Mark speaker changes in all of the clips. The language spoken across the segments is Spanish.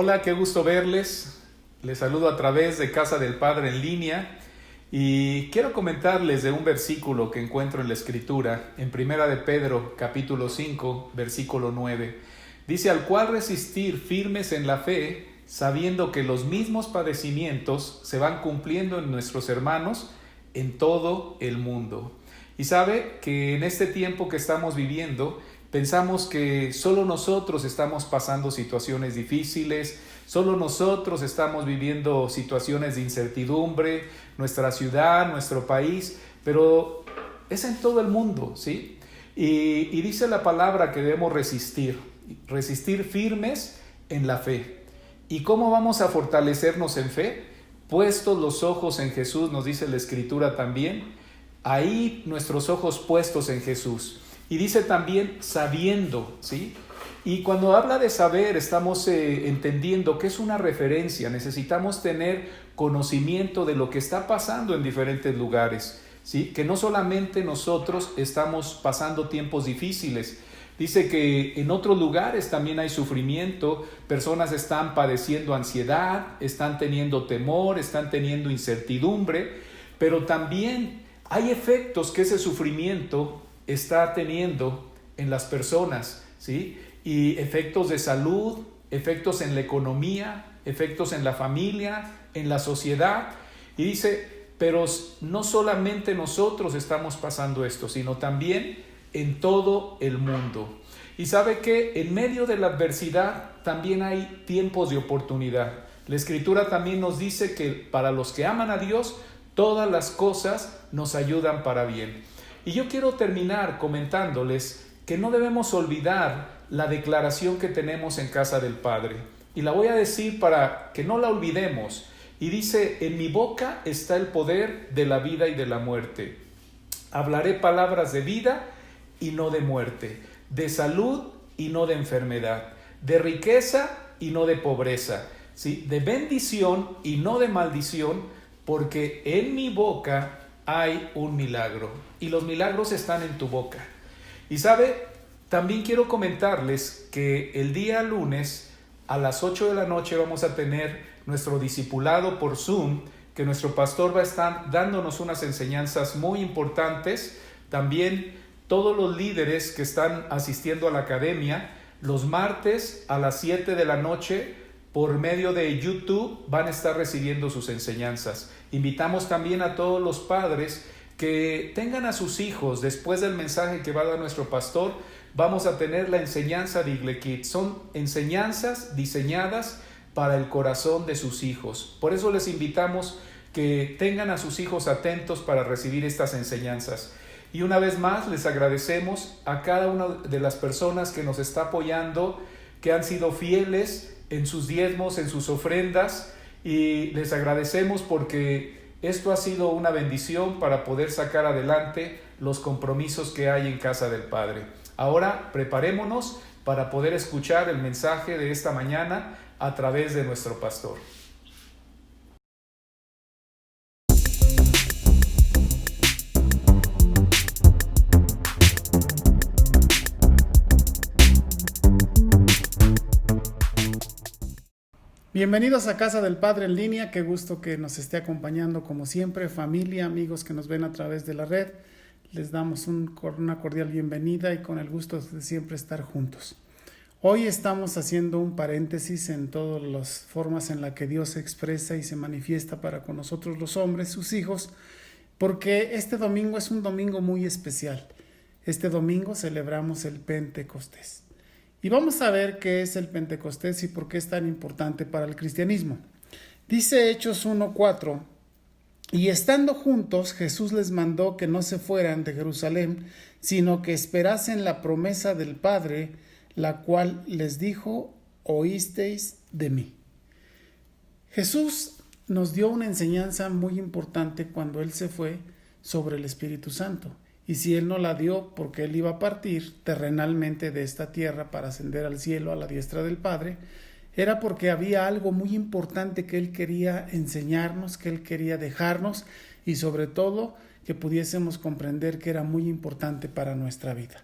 Speaker 1: Hola, qué gusto verles. Les saludo a través de Casa del Padre en línea y quiero comentarles de un versículo que encuentro en la Escritura, en Primera de Pedro, capítulo 5, versículo 9. Dice: al cual resistir firmes en la fe, sabiendo que los mismos padecimientos se van cumpliendo en nuestros hermanos en todo el mundo. Y sabe que en este tiempo que estamos viviendo, pensamos que solo nosotros estamos pasando situaciones difíciles, solo nosotros estamos viviendo situaciones de incertidumbre, nuestra ciudad, nuestro país, pero es en todo el mundo, ¿sí? Y dice la palabra que debemos resistir firmes en la fe. ¿Y cómo vamos a fortalecernos en fe? Puestos los ojos en Jesús, nos dice la Escritura también, ahí nuestros ojos puestos en Jesús. Y dice también sabiendo, ¿sí? Y cuando habla de saber, estamos entendiendo que es una referencia. Necesitamos tener conocimiento de lo que está pasando en diferentes lugares, ¿sí? Que no solamente nosotros estamos pasando tiempos difíciles. Dice que en otros lugares también hay sufrimiento, personas están padeciendo ansiedad, están teniendo temor, están teniendo incertidumbre, pero también hay efectos que ese sufrimiento está teniendo en las personas, ¿sí? Y efectos de salud, efectos en la economía, efectos en la familia, en la sociedad. Y dice, pero no solamente nosotros estamos pasando esto, sino también en todo el mundo. Y sabe que en medio de la adversidad también hay tiempos de oportunidad. La Escritura también nos dice que para los que aman a Dios, todas las cosas nos ayudan para bien. Y yo quiero terminar comentándoles que no debemos olvidar la declaración que tenemos en Casa del Padre. Y la voy a decir para que no la olvidemos. Y dice, en mi boca está el poder de la vida y de la muerte. Hablaré palabras de vida y no de muerte, de salud y no de enfermedad, de riqueza y no de pobreza, ¿sí? De bendición y no de maldición, porque en mi boca hay un milagro y los milagros están en tu boca. Y sabe, también quiero comentarles que el día lunes a las 8 de la noche vamos a tener nuestro discipulado por Zoom, que nuestro pastor va a estar dándonos unas enseñanzas muy importantes. También todos los líderes que están asistiendo a la academia, los martes a las 7 de la noche por medio de YouTube van a estar recibiendo sus enseñanzas. Invitamos también a todos los padres que tengan a sus hijos. Después del mensaje que va a dar nuestro pastor, vamos a tener la enseñanza de Igle Kids. Son enseñanzas diseñadas para el corazón de sus hijos. Por eso les invitamos que tengan a sus hijos atentos para recibir estas enseñanzas. Y una vez más les agradecemos a cada una de las personas que nos está apoyando, que han sido fieles en sus diezmos, en sus ofrendas, y les agradecemos porque esto ha sido una bendición para poder sacar adelante los compromisos que hay en Casa del Padre. Ahora preparémonos para poder escuchar el mensaje de esta mañana a través de nuestro pastor.
Speaker 2: Bienvenidos a Casa del Padre en línea, qué gusto que nos esté acompañando como siempre, familia, amigos que nos ven a través de la red. Les damos una cordial bienvenida y con el gusto de siempre estar juntos. Hoy estamos haciendo un paréntesis en todas las formas en las que Dios se expresa y se manifiesta para con nosotros los hombres, sus hijos, porque este domingo es un domingo muy especial. Este domingo celebramos el Pentecostés. Y vamos a ver qué es el Pentecostés y por qué es tan importante para el cristianismo. Dice Hechos 1:4, y estando juntos, Jesús les mandó que no se fueran de Jerusalén, sino que esperasen la promesa del Padre, la cual les dijo, oísteis de mí. Jesús nos dio una enseñanza muy importante cuando Él se fue sobre el Espíritu Santo. Y si Él no la dio porque Él iba a partir terrenalmente de esta tierra para ascender al cielo a la diestra del Padre, era porque había algo muy importante que Él quería enseñarnos, que Él quería dejarnos y sobre todo que pudiésemos comprender que era muy importante para nuestra vida.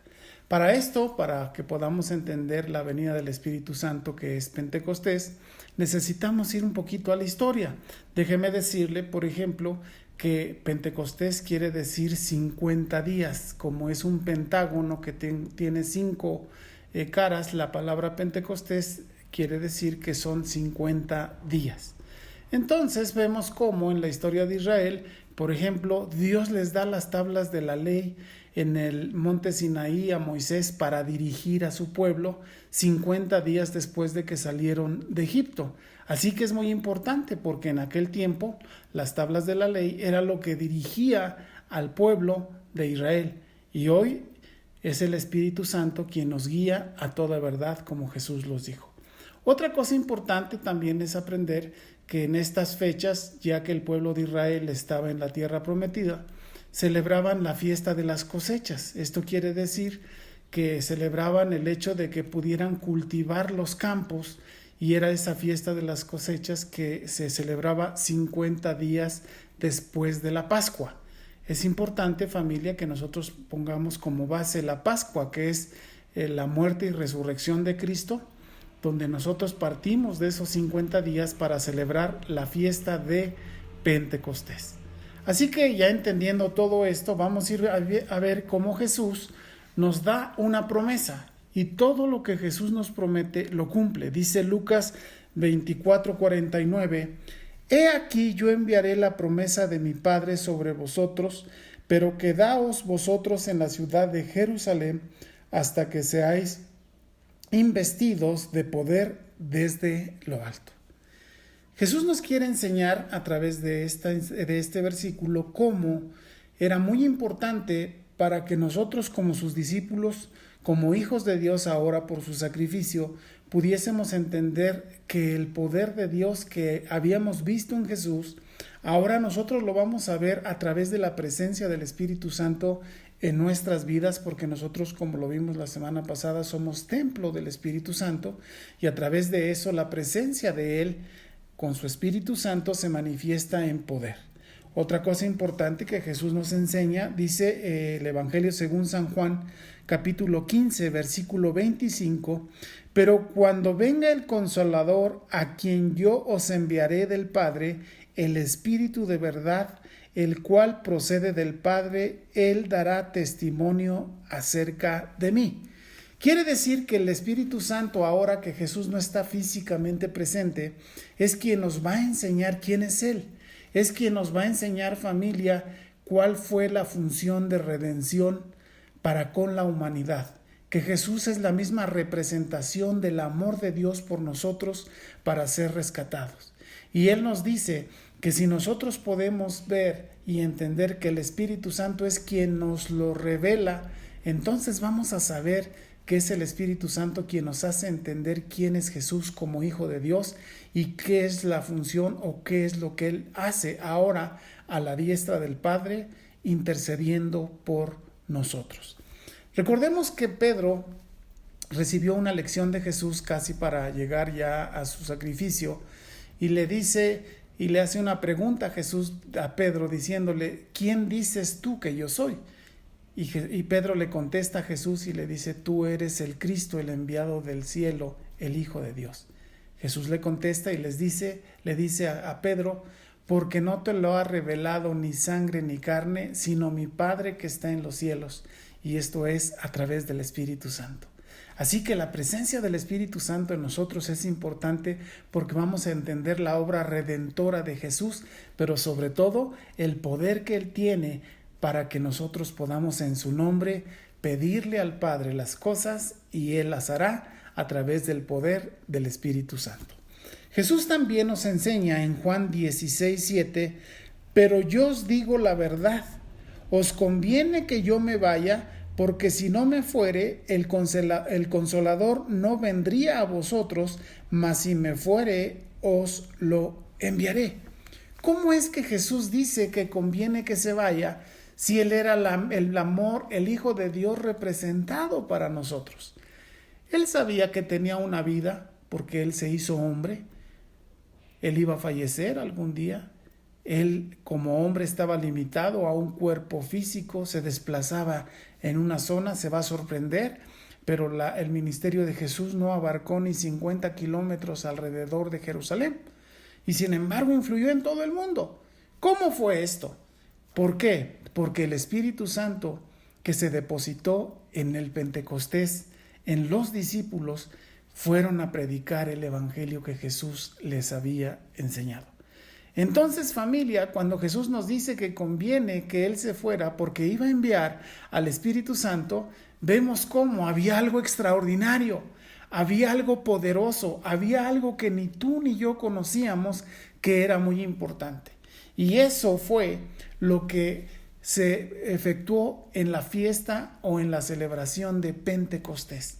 Speaker 2: Para esto, para que podamos entender la venida del Espíritu Santo, que es Pentecostés, necesitamos ir un poquito a la historia. Déjeme decirle, por ejemplo, que Pentecostés quiere decir 50 días, como es un pentágono que tiene 5 caras. La palabra Pentecostés quiere decir que son 50 días. Entonces vemos cómo en la historia de Israel, por ejemplo, Dios les da las tablas de la ley en el monte Sinaí a Moisés para dirigir a su pueblo 50 días después de que salieron de Egipto. Así que es muy importante porque en aquel tiempo las tablas de la ley era lo que dirigía al pueblo de Israel. Y hoy es el Espíritu Santo quien nos guía a toda verdad, como Jesús los dijo. Otra cosa importante también es aprender que en estas fechas, ya que el pueblo de Israel estaba en la tierra prometida, celebraban la fiesta de las cosechas. Esto quiere decir que celebraban el hecho de que pudieran cultivar los campos, y era esa fiesta de las cosechas que se celebraba 50 días después de la Pascua. Es importante, familia, que nosotros pongamos como base la Pascua, que es la muerte y resurrección de Cristo, donde nosotros partimos de esos 50 días para celebrar la fiesta de Pentecostés. Así que ya entendiendo todo esto, vamos a ir a ver cómo Jesús nos da una promesa, y todo lo que Jesús nos promete lo cumple. Dice Lucas 24:49, He aquí yo enviaré la promesa de mi Padre sobre vosotros, pero quedaos vosotros en la ciudad de Jerusalén hasta que seáis investidos de poder desde lo alto. Jesús nos quiere enseñar a través de este versículo cómo era muy importante para que nosotros como sus discípulos, como hijos de Dios ahora por su sacrificio, pudiésemos entender que el poder de Dios que habíamos visto en Jesús, ahora nosotros lo vamos a ver a través de la presencia del Espíritu Santo en nuestras vidas, porque nosotros, como lo vimos la semana pasada, somos templo del Espíritu Santo, y a través de eso la presencia de Él con su Espíritu Santo se manifiesta en poder. Otra cosa importante que Jesús nos enseña, dice el Evangelio según San Juan, capítulo 15, versículo 25, pero cuando venga el Consolador, a quien yo os enviaré del Padre, el Espíritu de verdad, el cual procede del Padre, Él dará testimonio acerca de mí. Quiere decir que el Espíritu Santo, ahora que Jesús no está físicamente presente, es quien nos va a enseñar quién es Él. Es quien nos va a enseñar, familia, cuál fue la función de redención para con la humanidad. Que Jesús es la misma representación del amor de Dios por nosotros para ser rescatados. Y Él nos dice que si nosotros podemos ver y entender que el Espíritu Santo es quien nos lo revela, entonces vamos a saber que es el Espíritu Santo quien nos hace entender quién es Jesús como Hijo de Dios y qué es la función o qué es lo que Él hace ahora a la diestra del Padre, intercediendo por nosotros. Recordemos que Pedro recibió una lección de Jesús casi para llegar ya a su sacrificio, y le dice y le hace una pregunta a Jesús, a Pedro, diciéndole: ¿quién dices tú que yo soy? Y Pedro le contesta a Jesús y le dice: tú eres el Cristo, el enviado del cielo, el Hijo de Dios. Jesús le contesta y le dice a Pedro: porque no te lo ha revelado ni sangre ni carne, sino mi Padre que está en los cielos, y esto es a través del Espíritu Santo. Así que la presencia del Espíritu Santo en nosotros es importante porque vamos a entender la obra redentora de Jesús, pero sobre todo el poder que Él tiene para que nosotros podamos en su nombre pedirle al Padre las cosas, y Él las hará a través del poder del Espíritu Santo. Jesús también nos enseña en Juan 16:7, pero yo os digo la verdad, os conviene que yo me vaya, porque si no me fuere, el Consolador no vendría a vosotros, mas si me fuere, os lo enviaré. ¿Cómo es que Jesús dice que conviene que se vaya si Él era el amor, el Hijo de Dios representado para nosotros? Él sabía que tenía una vida porque Él se hizo hombre. Él iba a fallecer algún día. Él como hombre estaba limitado a un cuerpo físico, se desplazaba en una zona, se va a sorprender, pero el ministerio de Jesús no abarcó ni 50 kilómetros alrededor de Jerusalén y sin embargo influyó en todo el mundo. ¿Cómo fue esto? ¿Por qué? Porque el Espíritu Santo que se depositó en el Pentecostés, en los discípulos, fueron a predicar el evangelio que Jesús les había enseñado. Entonces, familia, cuando Jesús nos dice que conviene que Él se fuera porque iba a enviar al Espíritu Santo, vemos cómo había algo extraordinario, había algo poderoso, había algo que ni tú ni yo conocíamos que era muy importante. Y eso fue lo que se efectuó en la fiesta o en la celebración de Pentecostés.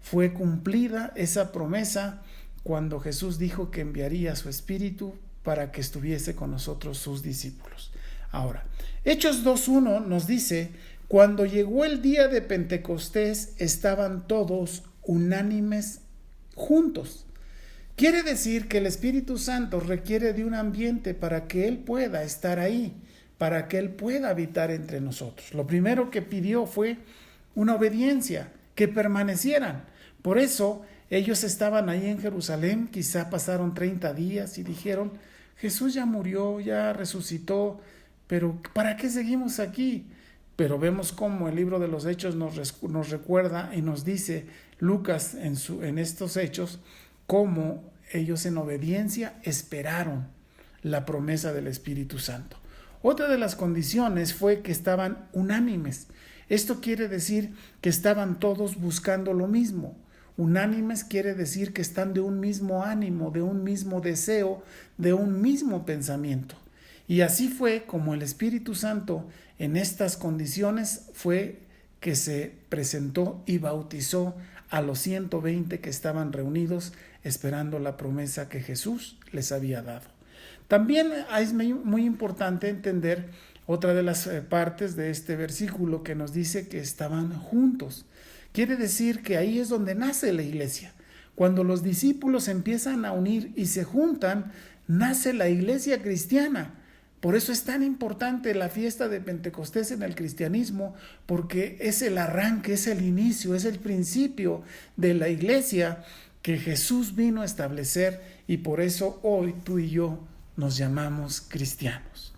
Speaker 2: Fue cumplida esa promesa cuando Jesús dijo que enviaría su Espíritu para que estuviese con nosotros sus discípulos. Ahora, Hechos 2:1 nos dice: cuando llegó el día de Pentecostés, estaban todos unánimes juntos. Quiere decir que el Espíritu Santo requiere de un ambiente para que Él pueda estar ahí, para que Él pueda habitar entre nosotros. Lo primero que pidió fue una obediencia, que permanecieran. Por eso ellos estaban ahí en Jerusalén, quizá pasaron 30 días y dijeron: Jesús ya murió, ya resucitó, pero ¿para qué seguimos aquí? Pero vemos cómo el libro de los Hechos nos recuerda y nos dice Lucas en estos hechos, cómo ellos en obediencia esperaron la promesa del Espíritu Santo. Otra de las condiciones fue que estaban unánimes. Esto quiere decir que estaban todos buscando lo mismo. Unánimes quiere decir que están de un mismo ánimo, de un mismo deseo, de un mismo pensamiento. Y así fue como el Espíritu Santo en estas condiciones fue que se presentó y bautizó a los 120 que estaban reunidos esperando la promesa que Jesús les había dado. También es muy importante entender otra de las partes de este versículo que nos dice que estaban juntos. Quiere decir que ahí es donde nace la iglesia. Cuando los discípulos empiezan a unir y se juntan, nace la iglesia cristiana. Por eso es tan importante la fiesta de Pentecostés en el cristianismo, porque es el arranque, es el inicio, es el principio de la iglesia que Jesús vino a establecer, y por eso hoy tú y yo nos llamamos cristianos.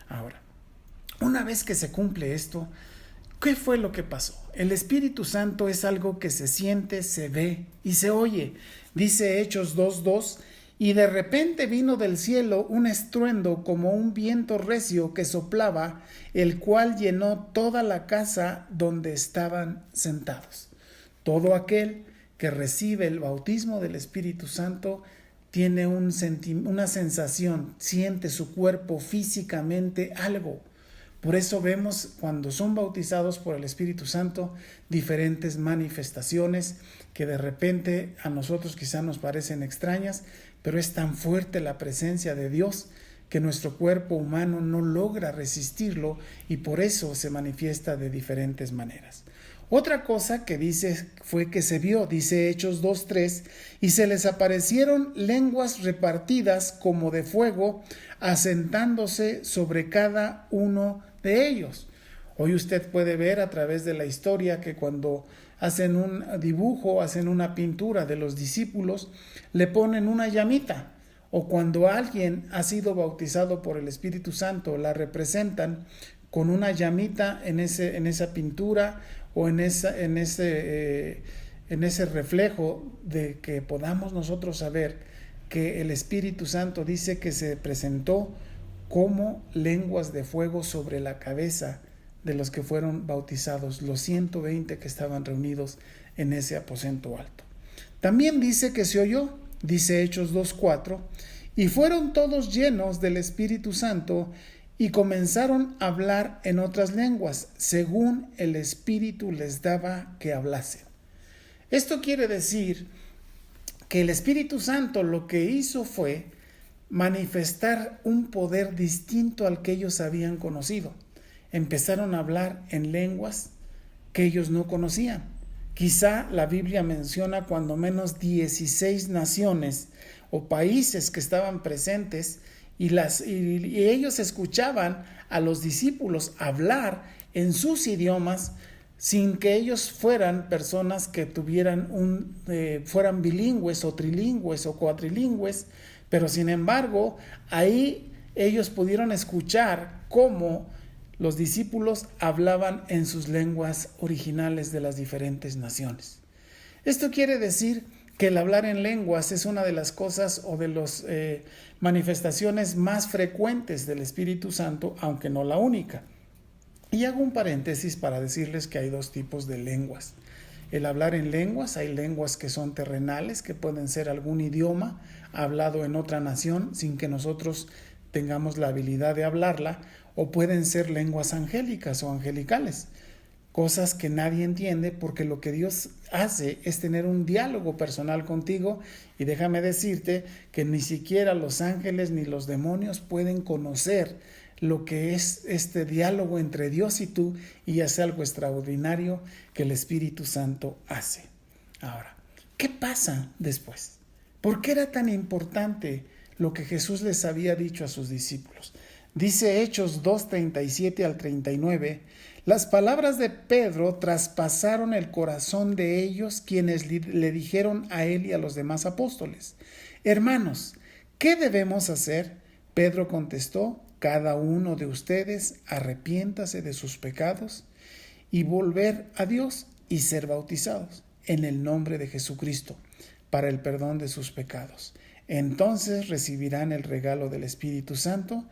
Speaker 2: Ahora, una vez que se cumple esto, ¿qué fue lo que pasó? El Espíritu Santo es algo que se siente, se ve y se oye. Dice Hechos 2:2: y de repente vino del cielo un estruendo como un viento recio que soplaba, el cual llenó toda la casa donde estaban sentados. Todo aquel que recibe el bautismo del Espíritu Santo tiene una sensación, siente su cuerpo físicamente algo. Por eso vemos cuando son bautizados por el Espíritu Santo diferentes manifestaciones que de repente a nosotros quizá nos parecen extrañas, pero es tan fuerte la presencia de Dios que nuestro cuerpo humano no logra resistirlo y por eso se manifiesta de diferentes maneras. Otra cosa que dice fue que se vio, dice Hechos 2:3, y se les aparecieron lenguas repartidas como de fuego, asentándose sobre cada uno de ellos. Hoy usted puede ver a través de la historia que cuando hacen un dibujo, hacen una pintura de los discípulos, le ponen una llamita, o cuando alguien ha sido bautizado por el Espíritu Santo, la representan con una llamita en esa pintura o en ese reflejo de que podamos nosotros saber que el Espíritu Santo dice que se presentó como lenguas de fuego sobre la cabeza de los que fueron bautizados, los 120 que estaban reunidos en ese aposento alto. También dice que se oyó, dice Hechos 2:4, y fueron todos llenos del Espíritu Santo y comenzaron a hablar en otras lenguas, según el Espíritu les daba que hablasen. Esto quiere decir que el Espíritu Santo lo que hizo fue manifestar un poder distinto al que ellos habían conocido. Empezaron a hablar en lenguas que ellos no conocían. Quizá la Biblia menciona cuando menos 16 naciones o países que estaban presentes y ellos escuchaban a los discípulos hablar en sus idiomas sin que ellos fueran personas que fueran bilingües o trilingües o cuatrilingües, pero sin embargo ahí ellos pudieron escuchar cómo los discípulos hablaban en sus lenguas originales de las diferentes naciones. Esto quiere decir que el hablar en lenguas es una de las cosas o de las manifestaciones más frecuentes del Espíritu Santo, aunque no la única. Y hago un paréntesis para decirles que hay dos tipos de lenguas. El hablar en lenguas, hay lenguas que son terrenales, que pueden ser algún idioma hablado en otra nación sin que nosotros tengamos la habilidad de hablarla, o pueden ser lenguas angélicas o angelicales, cosas que nadie entiende, porque lo que Dios hace es tener un diálogo personal contigo, y déjame decirte que ni siquiera los ángeles ni los demonios pueden conocer lo que es este diálogo entre Dios y tú, y es algo extraordinario que el Espíritu Santo hace. Ahora, ¿qué pasa después? ¿Por qué era tan importante lo que Jesús les había dicho a sus discípulos? Dice Hechos 2:37 al 39, las palabras de Pedro traspasaron el corazón de ellos, quienes le dijeron a él y a los demás apóstoles: hermanos, ¿qué debemos hacer? Pedro contestó: cada uno de ustedes arrepiéntase de sus pecados y volver a Dios y ser bautizados en el nombre de Jesucristo para el perdón de sus pecados. Entonces recibirán el regalo del Espíritu Santo.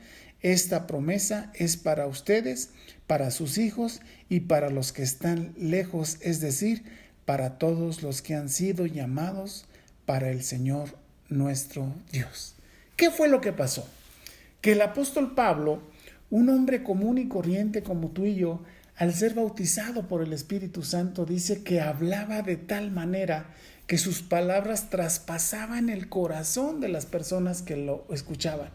Speaker 2: Esta promesa es para ustedes, para sus hijos y para los que están lejos, es decir, para todos los que han sido llamados para el Señor nuestro Dios. ¿Qué fue lo que pasó? Que el apóstol Pablo, un hombre común y corriente como tú y yo, al ser bautizado por el Espíritu Santo, dice que hablaba de tal manera que sus palabras traspasaban el corazón de las personas que lo escuchaban.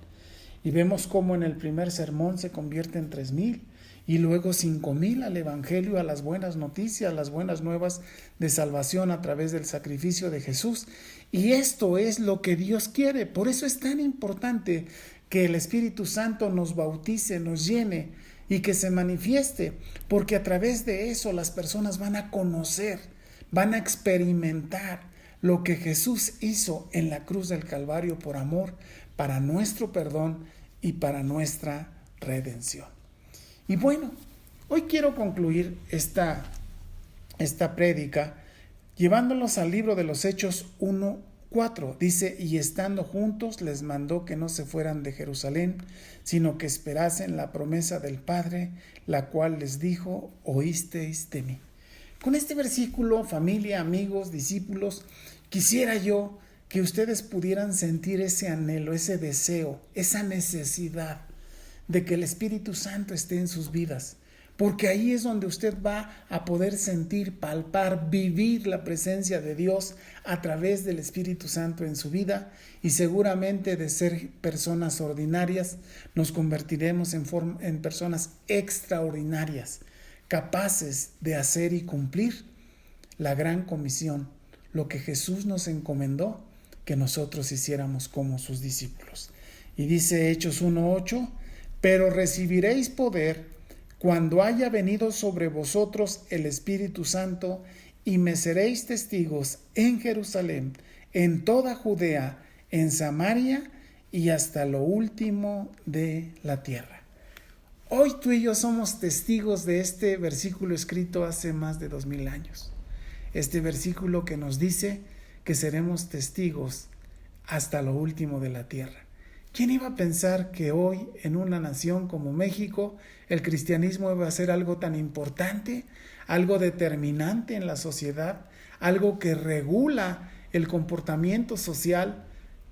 Speaker 2: Y vemos cómo en el primer sermón se convierte en 3,000 y luego 5,000 al Evangelio, a las buenas noticias, las buenas nuevas de salvación a través del sacrificio de Jesús. Y esto es lo que Dios quiere. Por eso es tan importante que el Espíritu Santo nos bautice, nos llene y que se manifieste, porque a través de eso las personas van a conocer, van a experimentar lo que Jesús hizo en la cruz del Calvario por amor, para nuestro perdón y para nuestra redención. Y bueno, hoy quiero concluir esta prédica llevándolos al libro de los Hechos 1:4. Dice: y estando juntos les mandó que no se fueran de Jerusalén, sino que esperasen la promesa del Padre, la cual les dijo: oísteis de mí. Con este versículo, familia, amigos, discípulos, quisiera yo que ustedes pudieran sentir ese anhelo, ese deseo, esa necesidad de que el Espíritu Santo esté en sus vidas, porque ahí es donde usted va a poder sentir, palpar, vivir la presencia de Dios a través del Espíritu Santo en su vida, y seguramente de ser personas ordinarias nos convertiremos en personas extraordinarias, capaces de hacer y cumplir la gran comisión, lo que Jesús nos encomendó que nosotros hiciéramos como sus discípulos. Y dice Hechos 1:8, pero recibiréis poder cuando haya venido sobre vosotros el Espíritu Santo, y me seréis testigos en Jerusalén, en toda Judea, en Samaria y hasta lo último de la tierra. Hoy tú y yo somos testigos de este versículo escrito hace más de 2000 años. Este versículo que nos dice que seremos testigos hasta lo último de la tierra. ¿Quién iba a pensar que hoy, en una nación como México, el cristianismo iba a ser algo tan importante, algo determinante en la sociedad, algo que regula el comportamiento social,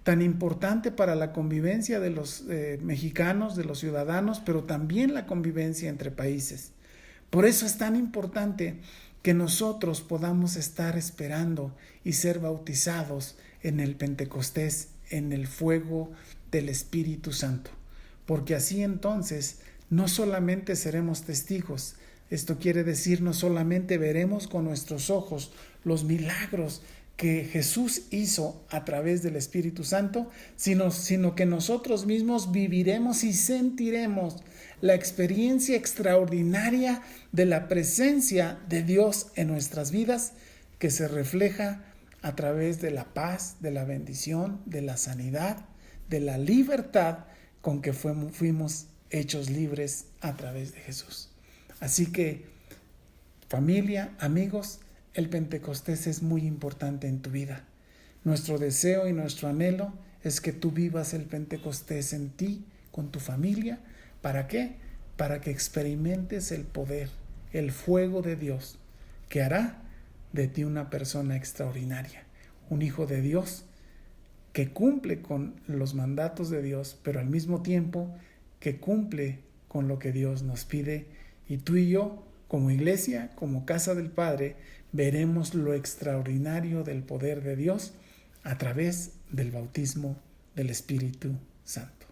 Speaker 2: tan importante para la convivencia de los mexicanos, de los ciudadanos, pero también la convivencia entre países? Por eso es tan importante que nosotros podamos estar esperando y ser bautizados en el Pentecostés, en el fuego del Espíritu Santo, porque así entonces no solamente seremos testigos, esto quiere decir no solamente veremos con nuestros ojos los milagros que Jesús hizo a través del Espíritu Santo, sino que nosotros mismos viviremos y sentiremos la experiencia extraordinaria de la presencia de Dios en nuestras vidas, que se refleja a través de la paz, de la bendición, de la sanidad, de la libertad con que fuimos hechos libres a través de Jesús. Así que, familia, amigos, el Pentecostés es muy importante en tu vida. Nuestro deseo y nuestro anhelo es que tú vivas el Pentecostés en ti, con tu familia. ¿Para qué? Para que experimentes el poder, el fuego de Dios, que hará de ti una persona extraordinaria, un hijo de Dios que cumple con los mandatos de Dios, pero al mismo tiempo que cumple con lo que Dios nos pide. Y tú y yo, como iglesia, como casa del Padre, veremos lo extraordinario del poder de Dios a través del bautismo del Espíritu Santo.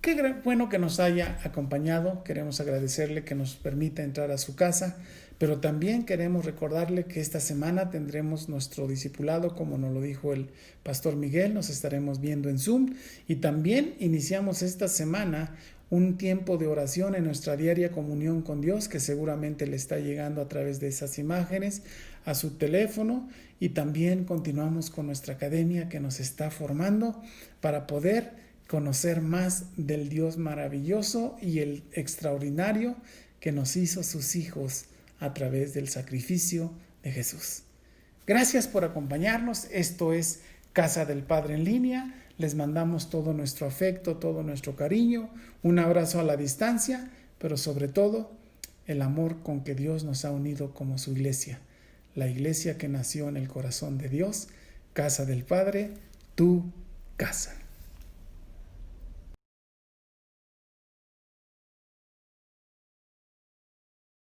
Speaker 2: Qué bueno que nos haya acompañado. Queremos agradecerle que nos permita entrar a su casa, pero también queremos recordarle que esta semana tendremos nuestro discipulado, como nos lo dijo el pastor Miguel. Nos estaremos viendo en Zoom, y también iniciamos esta semana un tiempo de oración en nuestra diaria comunión con Dios, que seguramente le está llegando a través de esas imágenes a su teléfono, y también continuamos con nuestra academia que nos está formando para poder conocer más del Dios maravilloso y el extraordinario que nos hizo sus hijos a través del sacrificio de Jesús. Gracias por acompañarnos. Esto es Casa del Padre en línea. Les mandamos todo nuestro afecto, todo nuestro cariño, un abrazo a la distancia, pero sobre todo el amor con que Dios nos ha unido como su iglesia, la iglesia que nació en el corazón de Dios, Casa del Padre, tu casa.